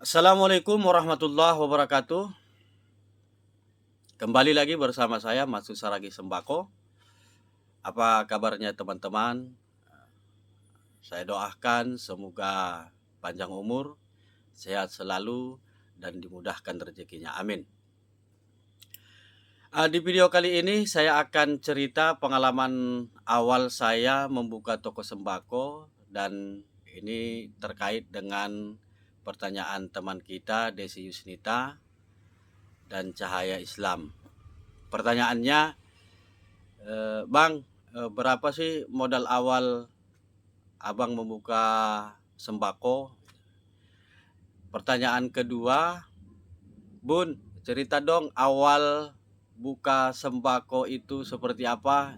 Assalamualaikum warahmatullahi wabarakatuh. Kembali lagi bersama saya Mas Saragi Sembako. Apa kabarnya teman-teman? Saya doakan semoga panjang umur, sehat selalu, dan dimudahkan rezekinya. Amin. Di video kali ini saya akan cerita pengalaman awal saya membuka toko sembako, dan ini terkait dengan pertanyaan teman kita Desi Yusnita dan Cahaya Islam. Pertanyaannya, Bang, berapa sih modal awal Abang membuka sembako? Pertanyaan kedua, Bun, cerita dong awal buka sembako itu seperti apa?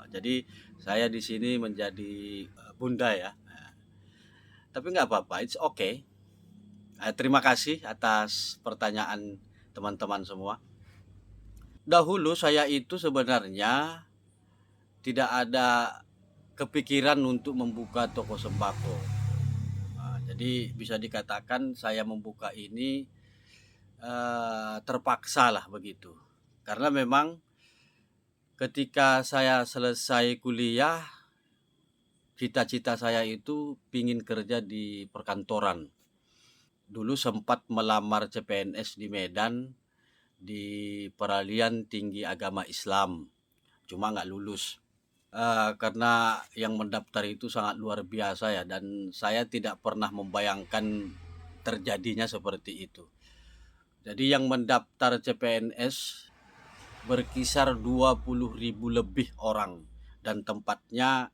Jadi saya di sini menjadi bunda ya. Tapi nggak apa-apa, it's okay. Terima kasih atas pertanyaan teman-teman semua. Dahulu saya itu sebenarnya tidak ada kepikiran untuk membuka toko sembako. Jadi bisa dikatakan saya membuka ini terpaksa lah begitu. Karena memang ketika saya selesai kuliah, cita-cita saya itu pingin kerja di perkantoran. Dulu sempat melamar CPNS di Medan di Peralihan Tinggi Agama Islam, cuma nggak lulus. Karena yang mendaftar itu sangat luar biasa ya, dan saya tidak pernah membayangkan terjadinya seperti itu. Jadi yang mendaftar CPNS berkisar 20.000 lebih orang, dan tempatnya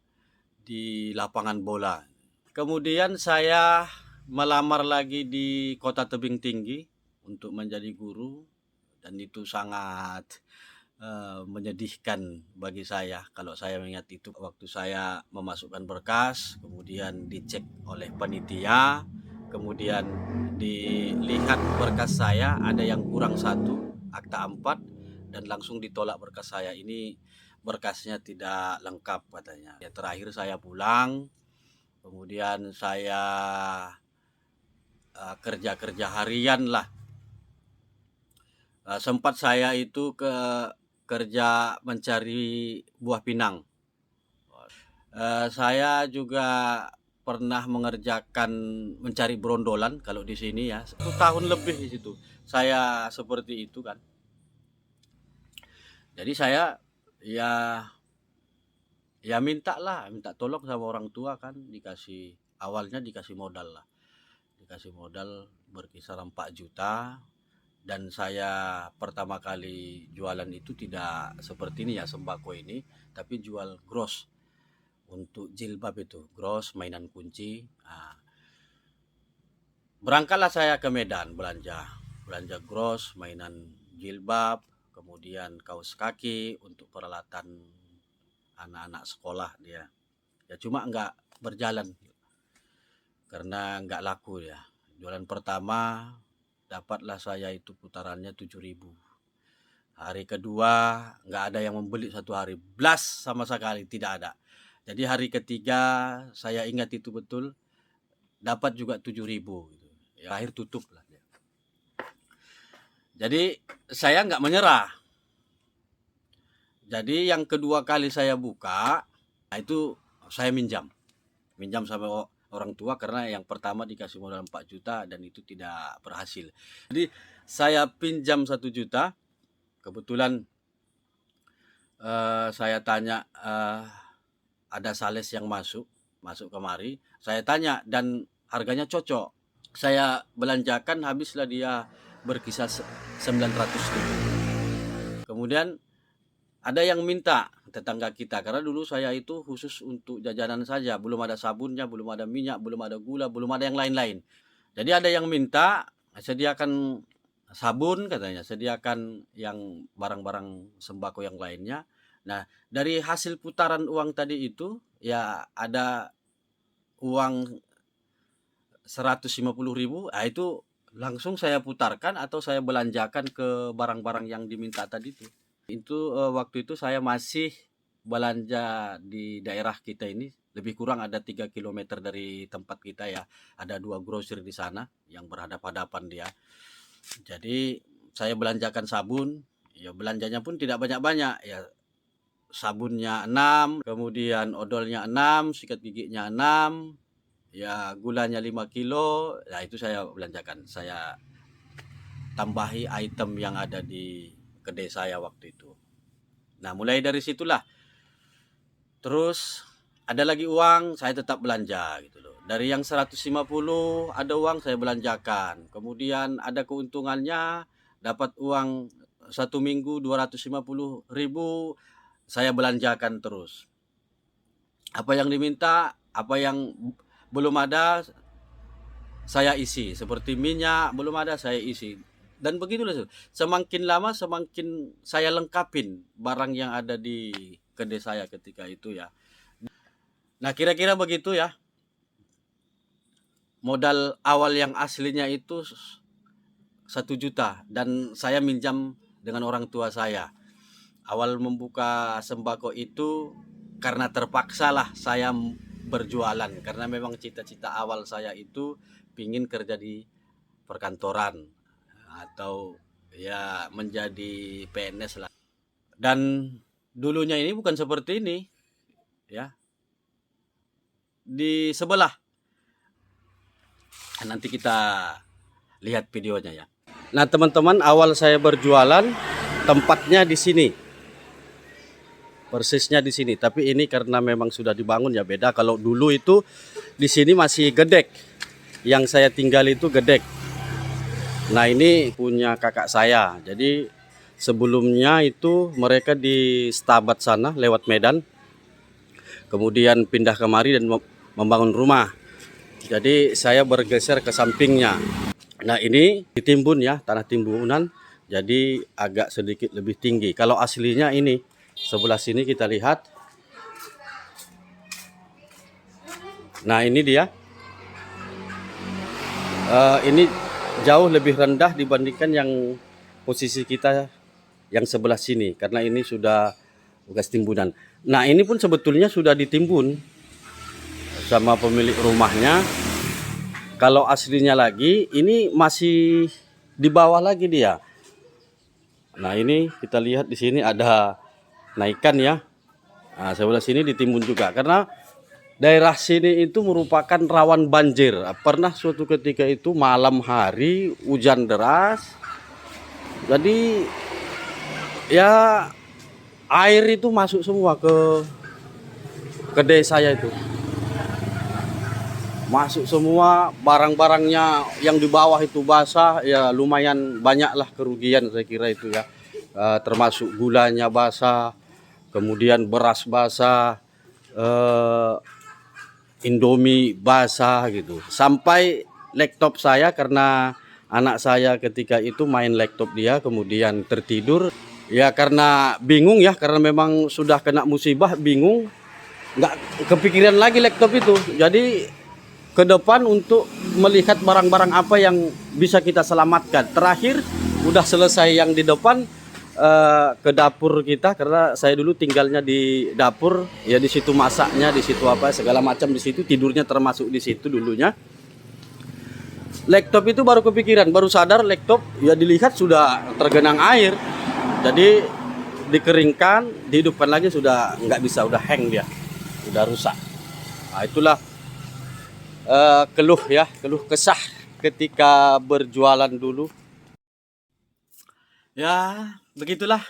di lapangan bola. Kemudian saya melamar lagi di Kota Tebing Tinggi untuk menjadi guru, dan itu sangat menyedihkan bagi saya kalau saya mengingat itu. Waktu saya memasukkan berkas, kemudian dicek oleh panitia, kemudian dilihat berkas saya ada yang kurang satu, akta 4, dan langsung ditolak berkas saya. Ini berkasnya tidak lengkap katanya. Ya, terakhir saya pulang, kemudian saya kerja-kerja harian lah. Sempat saya itu kerja mencari buah pinang. Saya juga pernah mengerjakan mencari berondolan kalau di sini ya. 1 tahun lebih di situ saya seperti itu kan. Jadi saya ya minta tolong sama orang tua kan, awalnya dikasih modal lah. Dikasih modal berkisar 4 juta. Dan saya pertama kali jualan itu tidak seperti ini ya, sembako ini, tapi jual gross untuk jilbab itu, gross mainan kunci. Berangkatlah saya ke Medan belanja gross mainan jilbab, kemudian kaos kaki untuk peralatan anak-anak sekolah dia. Ya cuma nggak berjalan karena nggak laku ya. Jualan pertama dapatlah saya itu putarannya 7.000. Hari kedua nggak ada yang membeli, satu hari blas sama sekali tidak ada. Jadi hari ketiga saya ingat itu betul, dapat juga 7.000 gitu. Ya, akhir tutup lah. Jadi saya nggak menyerah. Jadi yang kedua kali saya buka, itu saya minjam sama orang tua, karena yang pertama dikasih modal 4 juta dan itu tidak berhasil. Jadi saya pinjam 1 juta. Kebetulan saya tanya, ada sales yang masuk kemari. Saya tanya dan harganya cocok. Saya belanjakan, habislah dia berkisar 900.000. Kemudian ada yang minta, tetangga kita, karena dulu saya itu khusus untuk jajanan saja, belum ada sabunnya, belum ada minyak, belum ada gula, belum ada yang lain-lain. Jadi ada yang minta, sediakan sabun katanya, sediakan yang barang-barang sembako yang lainnya. Nah, dari hasil putaran uang tadi itu ya ada uang 150.000. Itu langsung saya putarkan atau saya belanjakan ke barang-barang yang diminta tadi itu. Waktu itu saya masih belanja di daerah kita ini lebih kurang ada 3 kilometer dari tempat kita ya. Ada 2 grosir di sana yang berhadapan-hadapan dia. Jadi saya belanjakan sabun, ya belanjanya pun tidak banyak-banyak ya. Sabunnya 6, kemudian odolnya 6, sikat giginya 6, ya gulanya 5 kilo. Nah itu saya belanjakan. Saya tambahi item yang ada di kedai saya waktu itu. Nah mulai dari situlah. Terus ada lagi uang, saya tetap belanja gitu loh. Dari yang 150 ada uang saya belanjakan. Kemudian ada keuntungannya, dapat uang 1 minggu 250.000, saya belanjakan terus. Apa yang diminta, apa yang belum ada, saya isi. Seperti minyak belum ada, saya isi. Dan begitulah, semakin lama semakin saya lengkapin barang yang ada di kedai saya ketika itu ya. Nah kira-kira begitu ya. Modal awal yang aslinya itu 1 juta dan saya minjam dengan orang tua saya. Awal membuka sembako itu karena terpaksa lah saya berjualan, karena memang cita-cita awal saya itu pingin kerja di perkantoran atau ya menjadi PNS lah. Dan dulunya ini bukan seperti ini ya. Di sebelah, nanti kita lihat videonya ya. Nah teman-teman, awal saya berjualan tempatnya di sini, persisnya di sini. Tapi ini karena memang sudah dibangun ya beda. Kalau dulu itu di sini masih gedek, yang saya tinggal itu gedek. Nah ini punya kakak saya. Jadi sebelumnya itu mereka di Stabat sana lewat Medan, kemudian pindah kemari dan membangun rumah. Jadi saya bergeser ke sampingnya. Nah ini ditimbun ya, tanah timbunan, jadi agak sedikit lebih tinggi. Kalau aslinya ini sebelah sini kita lihat. Nah ini dia. Ini jauh lebih rendah dibandingkan yang posisi kita yang sebelah sini, karena ini sudah bekas timbunan. Nah ini pun sebetulnya sudah ditimbun sama pemilik rumahnya. Kalau aslinya lagi, ini masih di bawah lagi dia. Nah ini kita lihat di sini ada naikan ya. Nah sebelah sini ditimbun juga, karena daerah sini itu merupakan rawan banjir. Pernah suatu ketika itu malam hari hujan deras, jadi ya air itu masuk semua ke kedai saya itu. Masuk semua, barang-barangnya yang di bawah itu basah, ya lumayan banyaklah kerugian saya kira itu ya. Termasuk gulanya basah, kemudian beras basah, Indomie basah gitu. Sampai laptop saya, karena anak saya ketika itu main laptop dia kemudian tertidur. Ya karena bingung ya, karena memang sudah kena musibah, bingung, nggak kepikiran lagi laptop itu. Jadi ke depan untuk melihat barang-barang apa yang bisa kita selamatkan. Terakhir udah selesai yang di depan, ke dapur kita, karena saya dulu tinggalnya di dapur ya, di situ masaknya, di situ apa segala macam di situ, tidurnya termasuk di situ dulunya. Laptop itu baru kepikiran, baru sadar laptop ya dilihat sudah tergenang air. Jadi dikeringkan, dihidupkan lagi, sudah nggak bisa, udah hang dia, udah rusak. Nah itulah keluh ya, keluh kesah ketika berjualan dulu. Ya, begitulah.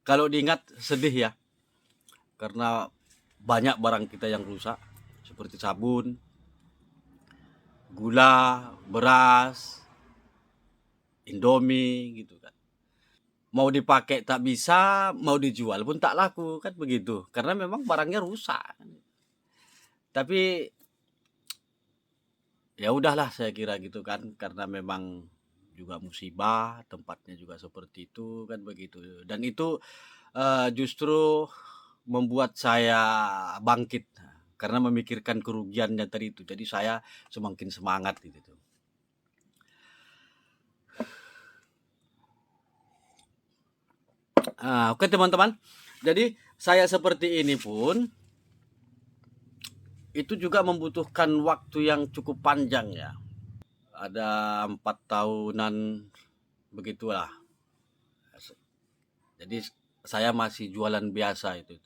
Kalau diingat sedih ya, karena banyak barang kita yang rusak, seperti sabun, gula, beras, Indomie gitu kan. Mau dipakai tak bisa, mau dijual pun tak laku kan begitu, karena memang barangnya rusak. Tapi ya udahlah saya kira gitu kan, karena memang juga musibah, tempatnya juga seperti itu kan begitu. Dan itu justru membuat saya bangkit karena memikirkan kerugiannya tadi itu. Jadi saya semakin semangat gitu. Oke teman-teman. Jadi saya seperti ini pun itu juga membutuhkan waktu yang cukup panjang ya. Ada 4 tahunan begitulah. Jadi saya masih jualan biasa itu.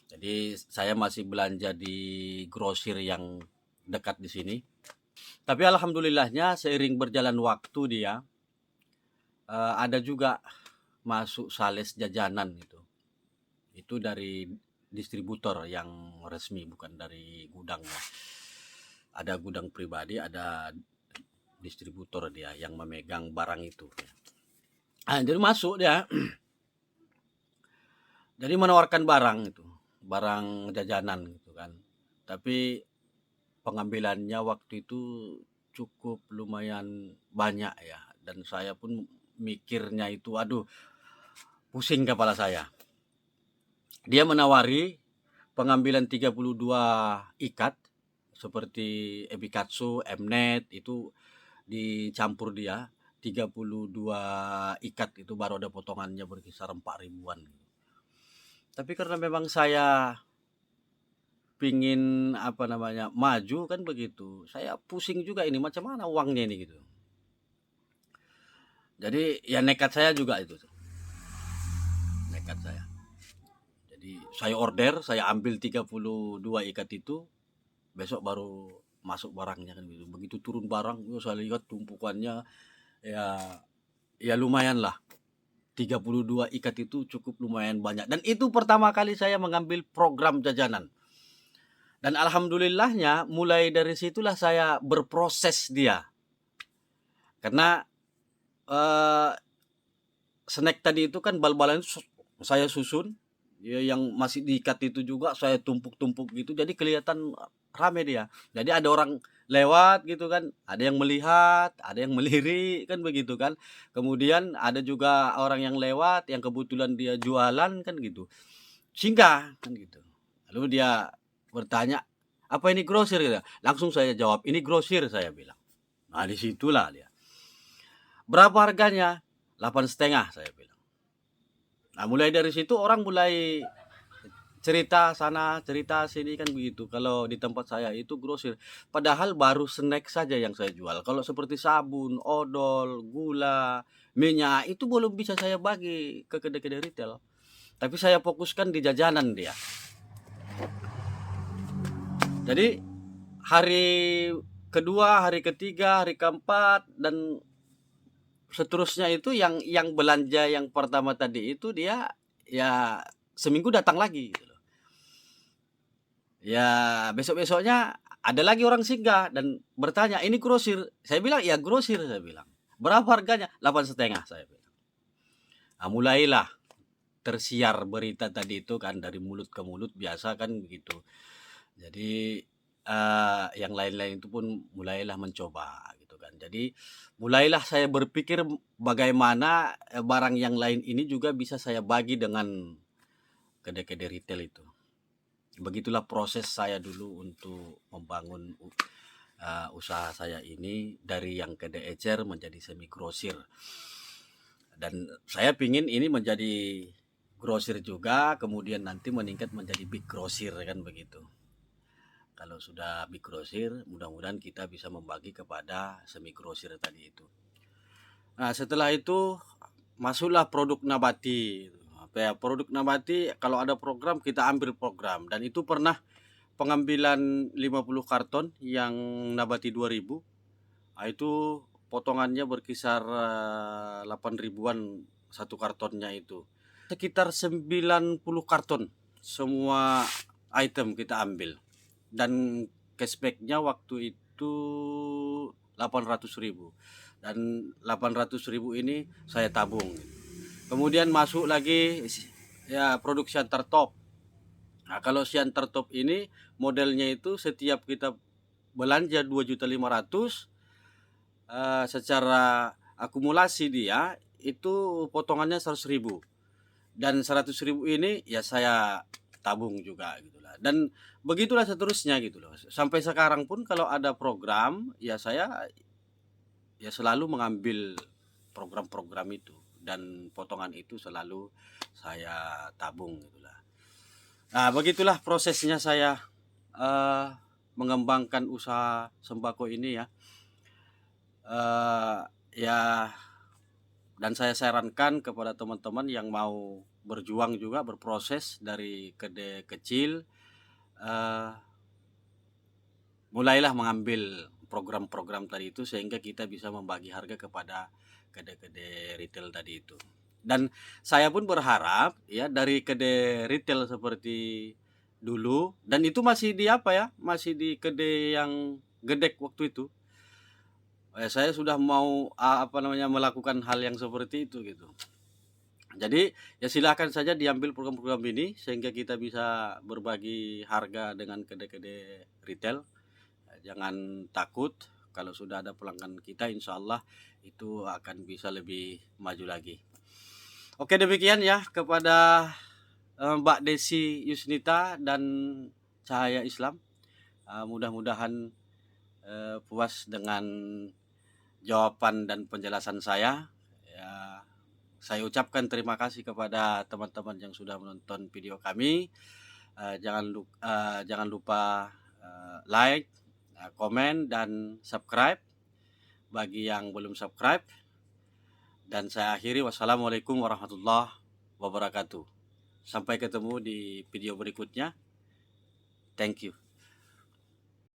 Jadi saya masih belanja di grosir yang dekat di sini. Tapi alhamdulillahnya seiring berjalan waktu dia ada juga masuk sales jajanan itu. Itu dari distributor yang resmi, bukan dari gudang. Ada gudang pribadi, ada distributor dia yang memegang barang itu. Jadi masuk dia. Jadi menawarkan barang itu, barang jajanan gitu kan. Tapi pengambilannya waktu itu cukup lumayan banyak ya. Dan saya pun mikirnya itu, aduh, pusing kepala saya. Dia menawari pengambilan 32 ikat seperti Ebikatsu, Mnet itu dicampur dia 32 ikat itu baru ada potongannya berkisar 4 ribuan. Tapi karena memang saya pingin maju kan begitu. Saya pusing juga ini macam mana uangnya ini gitu. Jadi ya nekat saya juga itu. Nekat saya. Jadi saya order, saya ambil 32 ikat itu, besok baru masuk barangnya kan gitu. Begitu turun barang, saya lihat tumpukannya ya lumayan lah. 32 ikat itu cukup lumayan banyak. Dan itu pertama kali saya mengambil program jajanan. Dan alhamdulillahnya mulai dari situlah saya berproses dia. Karena snack tadi itu kan bal-balan saya susun. Ya, yang masih diikat itu juga saya tumpuk-tumpuk gitu. Jadi kelihatan rame dia. Jadi ada orang lewat gitu kan, ada yang melihat, ada yang melirik kan begitu kan. Kemudian ada juga orang yang lewat yang kebetulan dia jualan kan gitu. Singgah kan gitu. Lalu dia bertanya, "Apa ini grosir?" gitu. Langsung saya jawab, "Ini grosir," saya bilang. Nah, disitulah dia. "Berapa harganya?" 8,5 saya bilang. Nah, mulai dari situ orang mulai cerita sana, cerita sini kan begitu. Kalau di tempat saya itu grosir. Padahal baru snack saja yang saya jual. Kalau seperti sabun, odol, gula, minyak itu belum bisa saya bagi ke kedai-kedai retail. Tapi saya fokuskan di jajanan dia. Jadi hari kedua, hari ketiga, hari keempat dan seterusnya itu yang belanja yang pertama tadi itu dia ya seminggu datang lagi gitu loh. Ya besok-besoknya ada lagi orang singgah dan bertanya, "Ini grosir?" Saya bilang, "Ya grosir," saya bilang. "Berapa harganya?" 8,5 saya bilang. Nah, mulailah tersiar berita tadi itu kan dari mulut ke mulut biasa kan begitu. Jadi yang lain-lain itu pun mulailah mencoba gitu kan. Jadi mulailah saya berpikir bagaimana barang yang lain ini juga bisa saya bagi dengan kedai-kedai retail itu. Begitulah proses saya dulu untuk membangun usaha saya ini dari yang kedai ecer menjadi semi grosir. Dan saya pingin ini menjadi grosir juga, kemudian nanti meningkat menjadi big grosir kan begitu. Kalau sudah big grosir, mudah-mudahan kita bisa membagi kepada semi grosir tadi itu. Nah, setelah itu masuklah produk nabati. Produk nabati kalau ada program kita ambil program dan itu pernah pengambilan 50 karton yang nabati 2000. Nah, itu potongannya berkisar 8 ribuan satu kartonnya itu. Sekitar 90 karton semua item kita ambil. Dan cashbacknya waktu itu 800.000 dan 800.000 ini saya tabung. Kemudian masuk lagi ya produk Siantar Top. Nah, kalau Siantar Top ini modelnya itu setiap kita belanja 2.500.000 secara akumulasi dia itu potongannya 100.000 dan 100.000 ini ya saya tabung juga gitulah. Dan begitulah seterusnya gitu loh. Sampai sekarang pun kalau ada program ya saya ya selalu mengambil program-program itu dan potongan itu selalu saya tabung gitulah. Nah, begitulah prosesnya saya eh, mengembangkan usaha sembako ini ya. Eh, ya, dan saya sarankan kepada teman-teman yang mau berjuang juga berproses dari kedai kecil, eh, mulailah mengambil program-program tadi itu sehingga kita bisa membagi harga kepada kedai-kedai retail tadi itu. Dan saya pun berharap ya dari kedai retail seperti dulu, dan itu masih di apa ya, masih di kedai yang gedek waktu itu. Saya sudah mau apa namanya melakukan hal yang seperti itu gitu. Jadi ya silakan saja diambil program-program ini sehingga kita bisa berbagi harga dengan kedai-kedai retail. Jangan takut, kalau sudah ada pelanggan kita insya Allah itu akan bisa lebih maju lagi. Oke, demikian ya kepada Mbak Desi Yusnita dan Cahaya Islam. Mudah-mudahan puas dengan jawaban dan penjelasan saya. Ya, saya ucapkan terima kasih kepada teman-teman yang sudah menonton video kami. Jangan lupa like, komen, dan subscribe bagi yang belum subscribe. Dan saya akhiri, wassalamualaikum warahmatullahi wabarakatuh. Sampai ketemu di video berikutnya. Thank you.